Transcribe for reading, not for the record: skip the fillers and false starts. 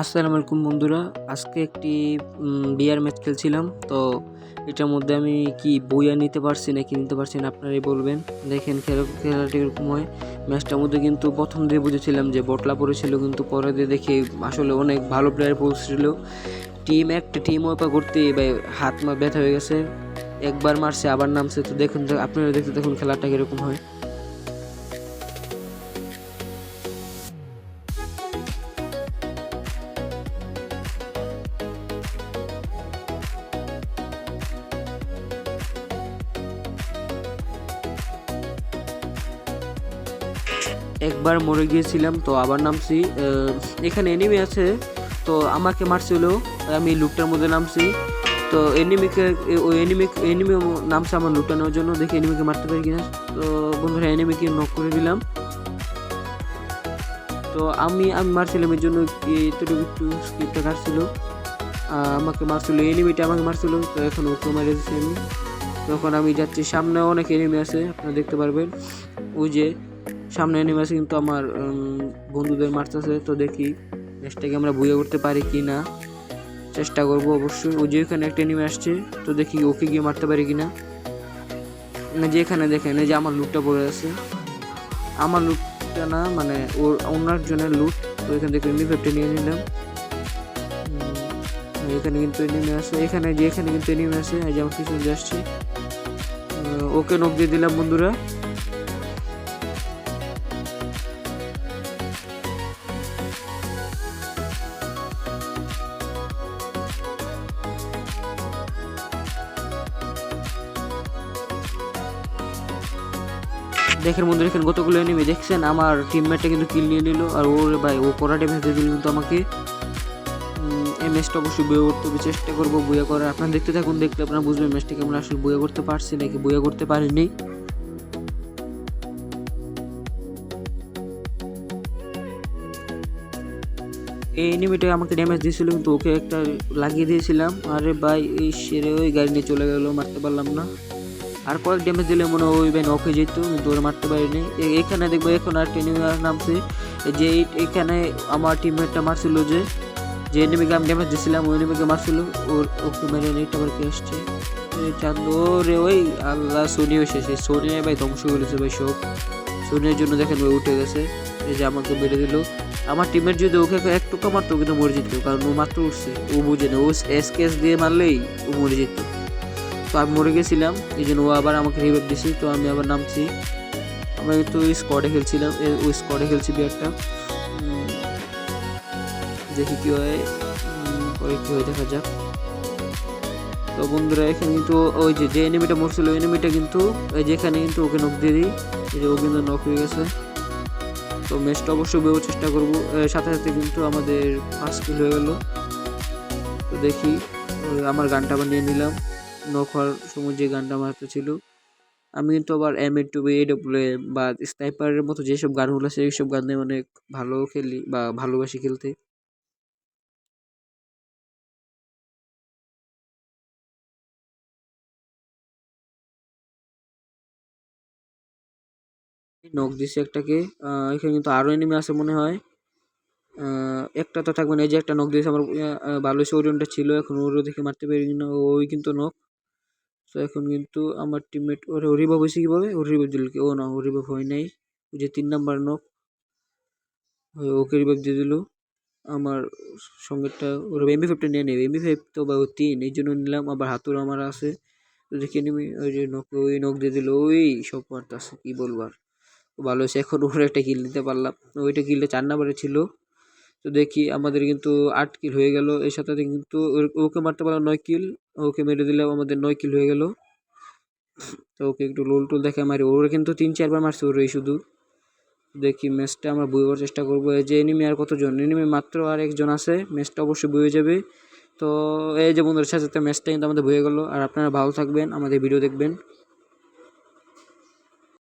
আসসালামু আলাইকুম বন্ধুরা, আজকে একটি বিয়ার ম্যাচ খেলছিলাম। তো এটার মধ্যে আমি কি বইয়া নিতে পারছি নাকি নিতে পারছি না আপনারাই বলবেন। দেখেন খেলাটি এরকম হয়। ম্যাচটার মধ্যে কিন্তু প্রথম দিয়ে বুঝেছিলাম যে বটলা পড়েছিল, কিন্তু পরে দিয়ে দেখি আসলে অনেক ভালো প্লেয়ার পড়ছিল। একটা টিম ওপা করতে হাত ব্যথা হয়ে গেছে। একবার মারছে আবার নামছে। তো দেখুন, আপনারা দেখতে দেখুন খেলাটা কীরকম হয়। একবার মরে গিয়েছিলাম, তো আবার নামছি। এখানে এনিমি আছে, তো আমাকে মারছিল। আমি লুটটার মধ্যে নামছি, তো ওই এনিমি নামছে আমার লুটটা নেওয়ার জন্য। দেখি এনিমিকে মারতে পারি কিনা। তো বন্ধুরা, এনিমিকে নক করে দিলাম। তো আমি মারছিলাম, এর জন্য এতটুকু একটু স্ক্রিপ্টটা কাটছিল। আমাকে মারছিল, এনিমিটা আমাকে মারছিল। তো এখন ওকে মেরে দিচ্ছি আমি। তখন আমি যাচ্ছি, সামনে অনেক এনিমি আছে, আপনারা দেখতে পারবেন। ওই যে সামনে এনিমি আছে, কিন্তু আমার বন্ধুদের মারতেছে। তো দেখি ম্যাচটাকে আমরা বুয়া করতে পারি কি না, চেষ্টা করবো অবশ্যই। ওই যে এখানে একটা এনিমি আসছে, তো দেখি ওকে গিয়ে মারতে পারি কিনা। যে এখানে দেখেন, এই যে আমার লুটটা পড়ে আছে। আমার লুটটা না, মানে অন্য জনের লুট। তো এখান থেকে এমনি5টা নিয়ে নিলাম। এখানে কিন্তু এনিমি আছে, এখানে কিন্তু এনিমি আছে। এই যে আমার পিছনে আসছে, ওকে নক দিয়ে দিলাম বন্ধুরা। দেখেন বন্ধুরা, এখানে কতগুলো এনিমি দেখছেন। আমার টিমমেটটা কিন্তু কিল নিয়ে নিল, আর ও কড়া ড্যামেজ দিয়ে দিল কিন্তু আমাকে। এই ম্যাচটা অবশ্যই বইয়া করতে হবে, চেষ্টা করবো বইয়া করার। আপনারা দেখতে থাকুন, দেখলে আপনারা বুঝবেন ম্যাচটাকে আমরা আসলে বইয়া করতে পারছি নাকি বইয়া করতে পারিনি। এই এনিমিটা আমাকে ড্যামেজ দিয়েছিল, কিন্তু ওকে একটা লাগিয়ে দিয়েছিলাম। আরে ভাই, এই সেরে ওই গাড়ি নিয়ে চলে গেল, মারতে পারলাম না। আর কয়েক ড্যামেজ দিলে মনে হয় ওই ভাই নক হয়ে যেত, কিন্তু ওরা মারতে পারিনি। এখানে দেখবো এখন আর এনিমি নামছে। যে এখানে আমার টিমমেটটা মারছিল, যে এনিমিকে আমি ড্যামেজ দিয়েছিলাম, ওই এনিমিকে মারছিল। ওকে মেরে নেট আবার কে আসছে চাঁদরে। ওই আল্লাহ, সোনিও শেষে। সোনিয়া ভাই ধ্বংস করেছে ভাই সব। সোনিয়ার জন্য দেখেন ওই উঠে গেছে, এই যে আমাকে মেরে দিল। আমার টিমের যদি ওকে এক টুকা মারতো, কিন্তু মরে যেত, কারণ ও মাত্র উঠছে। ও বুঝে না, ও এসকেস দিয়ে মারলেই ও মরে যেত। তো আমি মরে গেছিলাম, এই জন্য ও আবার আমাকে রিভাইভ দিছে। তো আমি আবার নামছি। আমরা কিন্তু ওই স্কোয়াডে খেলছিলাম, ওই স্কোয়াডে খেলছি বিয়ারটা। দেখি কি হয়, পরে কি হয় দেখা যাক। তো বন্ধুরা, এখানে কিন্তু ওই যে এনিমিটা মরছিল, ওই এনিমিটা কিন্তু যেখানে কিন্তু ওকে নক দিয়ে দিই। এই যে ও কিন্তু নক হয়ে গেছে। তো ম্যাচটা অবশ্যই বেরোর চেষ্টা করবো। সাথে সাথে কিন্তু আমাদের 5 কিল হয়ে গেল। তো দেখি, আমার গানটা আবার নিয়ে নিলাম। নক হওয়ার সময় যে গানটা আমার হাতে ছিল। আমি কিন্তু আবার M82 AWM বা স্নাইপারের মতো যেসব গানগুলো আছে, এইসব গান নিয়ে অনেক ভালো খেলি বা ভালোবাসি খেলতে। নক দিছে একটাকে। এখানে কিন্তু আরো এনিমি আছে মনে হয়। একটা তো থাকবে না। এই যে একটা নক দিয়েছে আমার, ভালো ওরিয়নটা ছিল। এখন ওরও দেখে মারতে পারি কিনা, ওই কিন্তু নক। তো এখন কিন্তু আমার টিমমেট ওরে রিভাইভ হয়েছে কিভাবে, ওর রিভাইভ দিল কি? ও না, ওর রিভাইভ হয় নাই। ওই যে 3 নাম্বার নক, ওকে রিভাইভ দিয়ে দিল। আমার সঙ্গেরটা ওর M5টা নিয়ে নেবে। M5 তো বা 3, এই জন্য নিলাম। আবার হাতুর আমার আছে। তো দেখে নিবি, ওই যে নক, ওই নক দিয়ে দিল। ওই সব মারতেছে, কি বলবার। ভালো হয়েছে, এখন ওর একটা কিল নিতে পারলাম। ওইটা কিলটা 4 নাম্বারে ছিল। তো দেখি আমাদের কিন্তু 8 কিল হয়ে গেল। এর সাথে কিন্তু ওকে মারতে পারলাম 9 কিল। ওকে মেরে দিলাম, আমাদের 9 কিল হয়ে গেল। তো ওকে একটু লোল টোল দেখে মারি। ওরা কিন্তু 3-4 বার মারছে ওরই শুধু। দেখি ম্যাচটা আমরা বুঝবার চেষ্টা করবো। এই যে এনিমি আর কতজন, এনিমি মাত্র আর একজন আছে। ম্যাচটা অবশ্যই বুঝে যাবে। তো এই যে বন্ধুদের সাথে ম্যাচটা কিন্তু আমাদের বুঝে গেল। আর আপনারা ভালো থাকবেন, আমাদের ভিডিও দেখবেন।